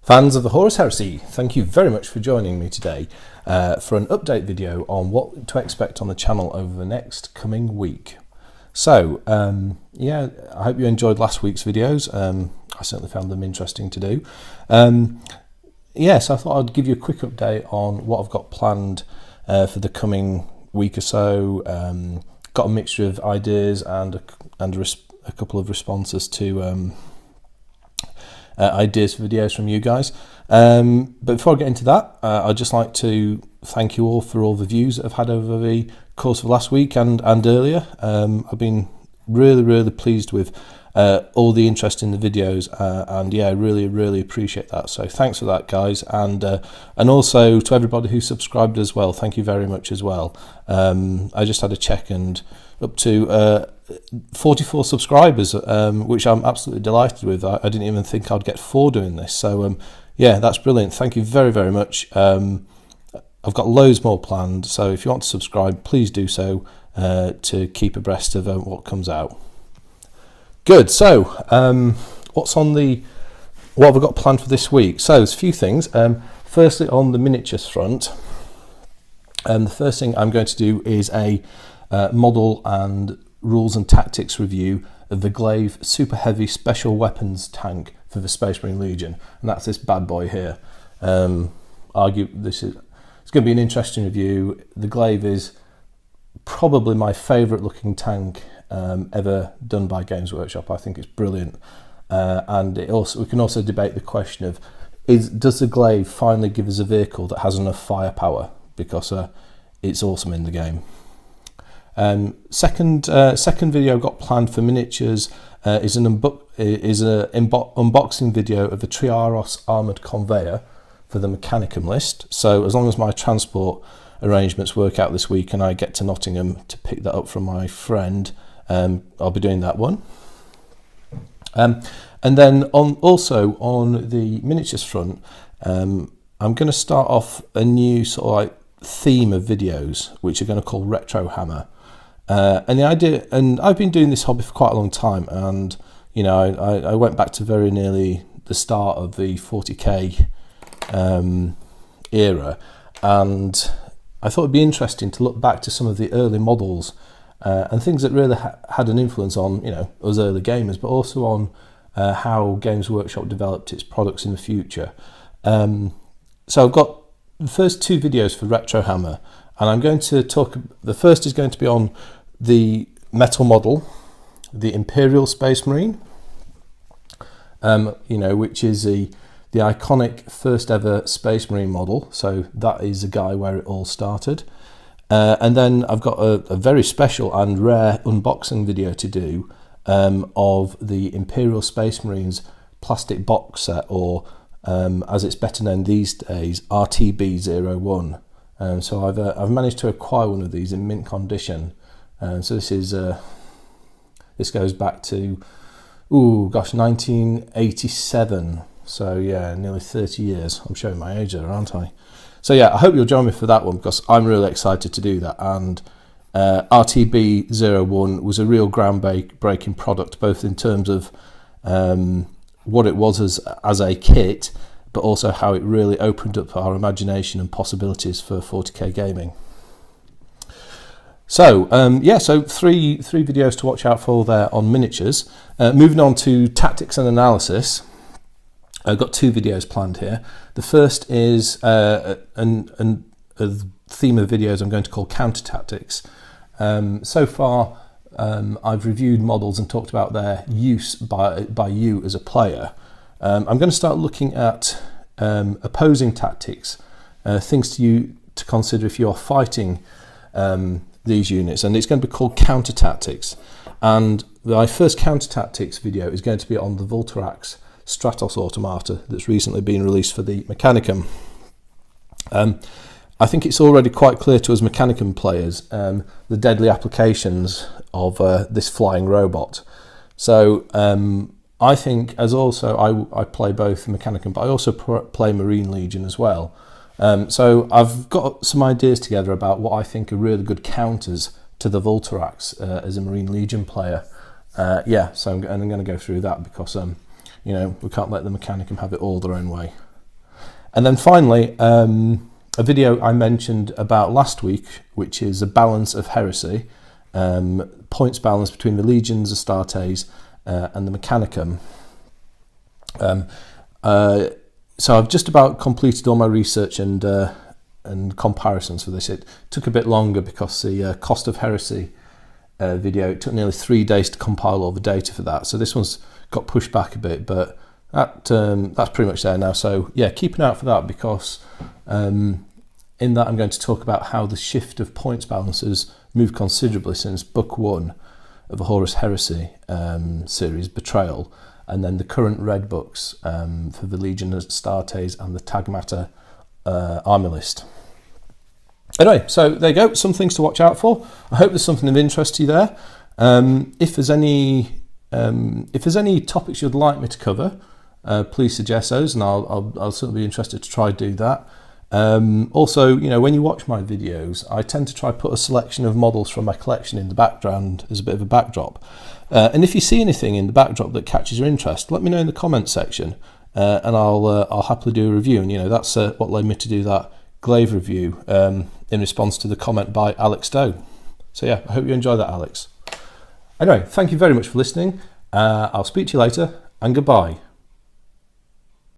Fans of the Horus Heresy, thank you very much for joining me today for an update video on what to expect on the channel over the next coming week. So, yeah, I hope you enjoyed last week's videos. I certainly found them interesting to do. Yes, I thought I'd give you a quick update on what I've got planned for the coming week or so. Got a mixture of ideas and a couple of responses to ideas for videos from you guys. But before I get into that, I'd just like to thank you all for all the views that I've had over the course of last week and earlier. I've been really pleased with all the interest in the videos, and yeah, really appreciate that. So thanks for that, guys, and also to everybody who subscribed as well. Thank you very much as well. I just had a check and up to 44 subscribers, which I'm absolutely delighted with. I didn't even think I'd get 4 doing this, so yeah, that's brilliant. Thank you very much. I've got loads more planned, so if you want to subscribe, please do so to keep abreast of what comes out. Good. So what have I got planned for this week? So there's a few things. Firstly, on the miniatures front, the first thing I'm going to do is a model and rules and tactics review of the Glaive Super Heavy Special Weapons tank for the Space Marine Legion, and that's this bad boy here. It's going to be an interesting review. The Glaive is probably my favourite looking tank ever done by Games Workshop. I think it's brilliant, and we can also debate the question of does the Glaive finally give us a vehicle that has enough firepower, because it's awesome in the game. Second video I've got planned for miniatures is an unboxing video of the Triaros armoured conveyor for the Mechanicum list. So as long as my transport arrangements work out this week and I get to Nottingham to pick that up from my friend, I'll be doing that one. And then also on the miniatures front, I'm going to start off a new sort of like theme of videos, which are going to call Retrohammer. And the idea, and I've been doing this hobby for quite a long time, and you know, I went back to very nearly the start of the 40k era, and I thought it'd be interesting to look back to some of the early models and things that really had an influence on, you know, us early gamers, but also on how Games Workshop developed its products in the future. So I've got the first 2 videos for Retrohammer, and I'm going to talk. The first is going to be on the metal model, the Imperial Space Marine, you know, which is the iconic first ever Space Marine model. So that is the guy where it all started. And then I've got a very special and rare unboxing video to do of the Imperial Space Marines plastic box set, or as it's better known these days, RTB01. So I've managed to acquire one of these in mint condition. So this goes back to 1987. So yeah, nearly 30 years. I'm showing my age there, aren't I? So yeah, I hope you'll join me for that one, because I'm really excited to do that. And RTB01 was a real groundbreaking product, both in terms of what it was as a kit, but also how it really opened up our imagination and possibilities for 40k gaming. So yeah, so three videos to watch out for there on miniatures. Moving on to tactics and analysis, I've got 2 videos planned here. The first is a theme of videos I'm going to call counter tactics. So far, I've reviewed models and talked about their use by you as a player. I'm going to start looking at opposing tactics, things to consider if you are fighting these units, and it's going to be called counter tactics. And my first counter tactics video is going to be on the Vultarax Stratos Automata that's recently been released for the Mechanicum. I think it's already quite clear to us Mechanicum players the deadly applications of this flying robot. So I think, as also I play both Mechanicum, but I also play Marine Legion as well. So I've got some ideas together about what I think are really good counters to the Vultarax as a Marine Legion player. Yeah, so I'm going to go through that, because you know, we can't let the Mechanicum have it all their own way. And then finally, a video I mentioned about last week, which is a balance of Heresy, points balance between the Legions, Astartes, and the Mechanicum. So I've just about completed all my research and comparisons for this. It took a bit longer because the Cost of Heresy video, it took nearly 3 days to compile all the data for that. So this one's got pushed back a bit, but that's pretty much there now. So yeah, keep an eye out for that, because in that I'm going to talk about how the shift of points balances moved considerably since book 1 of the Horus Heresy series, Betrayal, and then the current red books for the Legion, Astartes, and the Tagmata army list. Anyway, so there you go, some things to watch out for. I hope there's something of interest to you there. If there's any topics you'd like me to cover, please suggest those, and I'll certainly be interested to try do that. Also, when you watch my videos, I tend to try put a selection of models from my collection in the background as a bit of a backdrop. And if you see anything in the backdrop that catches your interest, let me know in the comments section, and I'll happily do a review. And that's what led me to do that Glaive review in response to the comment by Alex Doe. So yeah, I hope you enjoy that, Alex. Anyway, thank you very much for listening. I'll speak to you later, and goodbye.